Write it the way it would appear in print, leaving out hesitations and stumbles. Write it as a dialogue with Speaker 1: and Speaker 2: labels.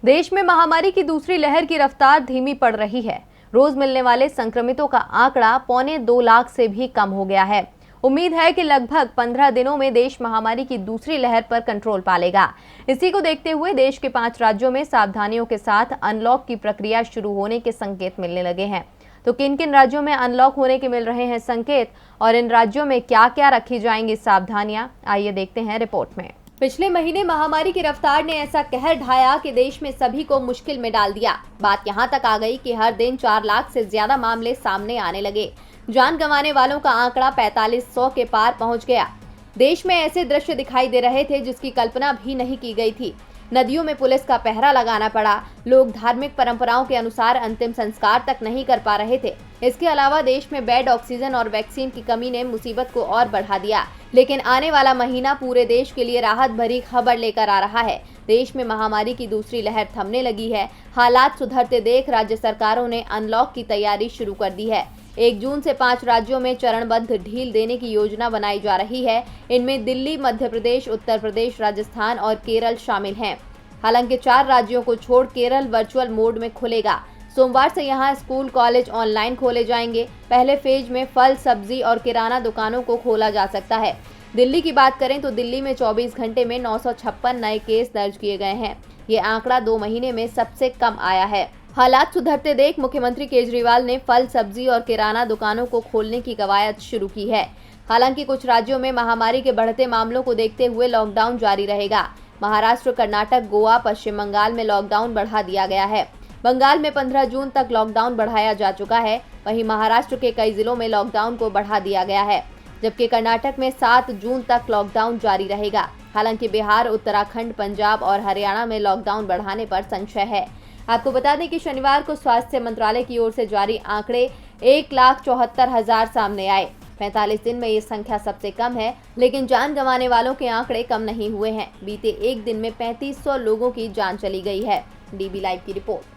Speaker 1: देश में महामारी की दूसरी लहर की रफ्तार धीमी पड़ रही है। रोज मिलने वाले संक्रमितों का आंकड़ा 1.25 लाख से भी कम हो गया है। उम्मीद है कि लगभग 15 दिनों में देश महामारी की दूसरी लहर पर कंट्रोल पा लेगा। इसी को देखते हुए देश के 5 राज्यों में सावधानियों के साथ अनलॉक की प्रक्रिया शुरू होने के संकेत मिलने लगे हैं। तो किन किन राज्यों में अनलॉक होने के मिल रहे हैं संकेत और इन राज्यों में क्या क्या रखी जाएंगी सावधानियां, आइए देखते हैं रिपोर्ट में। पिछले महीने महामारी की रफ्तार ने ऐसा कहर ढाया कि देश में सभी को मुश्किल में डाल दिया। बात यहां तक आ गई कि हर दिन 4 लाख से ज्यादा मामले सामने आने लगे। जान गंवाने वालों का आंकड़ा 4500 के पार पहुंच गया। देश में ऐसे दृश्य दिखाई दे रहे थे जिसकी कल्पना भी नहीं की गई थी। नदियों में पुलिस का पहरा लगाना पड़ा। लोग धार्मिक परंपराओं के अनुसार अंतिम संस्कार तक नहीं कर पा रहे थे। इसके अलावा देश में बेड, ऑक्सीजन और वैक्सीन की कमी ने मुसीबत को और बढ़ा दिया। लेकिन आने वाला महीना पूरे देश के लिए राहत भरी खबर लेकर आ रहा है। देश में महामारी की दूसरी लहर थमने लगी है। हालात सुधरते देख राज्य सरकारों ने अनलॉक की तैयारी शुरू कर दी है। 1 जून से 5 राज्यों में चरणबद्ध ढील देने की योजना बनाई जा रही है। इनमें दिल्ली, मध्य प्रदेश, उत्तर प्रदेश, राजस्थान और केरल शामिल हैं। हालांकि 4 राज्यों को छोड़ केरल वर्चुअल मोड में खुलेगा। सोमवार से यहां स्कूल, कॉलेज ऑनलाइन खोले जाएंगे। पहले फेज में फल, सब्जी और किराना दुकानों को खोला जा सकता है। दिल्ली की बात करें तो दिल्ली में 24 घंटे में 956 नए केस दर्ज किए गए हैं। ये आंकड़ा 2 महीने में सबसे कम आया है। हालात सुधरते देख मुख्यमंत्री केजरीवाल ने फल, सब्जी और किराना दुकानों को खोलने की कवायद शुरू की है। हालांकि कुछ राज्यों में महामारी के बढ़ते मामलों को देखते हुए लॉकडाउन जारी रहेगा। महाराष्ट्र, कर्नाटक, गोवा, पश्चिम बंगाल में लॉकडाउन बढ़ा दिया गया है। बंगाल में 15 जून तक लॉकडाउन बढ़ाया जा चुका है। वहीं महाराष्ट्र के कई जिलों में लॉकडाउन को बढ़ा दिया गया है, जबकि कर्नाटक में 7 जून तक लॉकडाउन जारी रहेगा। हालांकि बिहार, उत्तराखंड, पंजाब और हरियाणा में लॉकडाउन बढ़ाने पर संशय है। आपको बता दें कि शनिवार को स्वास्थ्य मंत्रालय की ओर से जारी आंकड़े 1,74,000 सामने आए। 45 दिन में ये संख्या सबसे कम है, लेकिन जान गंवाने वालों के आंकड़े कम नहीं हुए हैं। बीते 1 दिन में 3500 लोगों की जान चली गई है। डीबी लाइव की रिपोर्ट।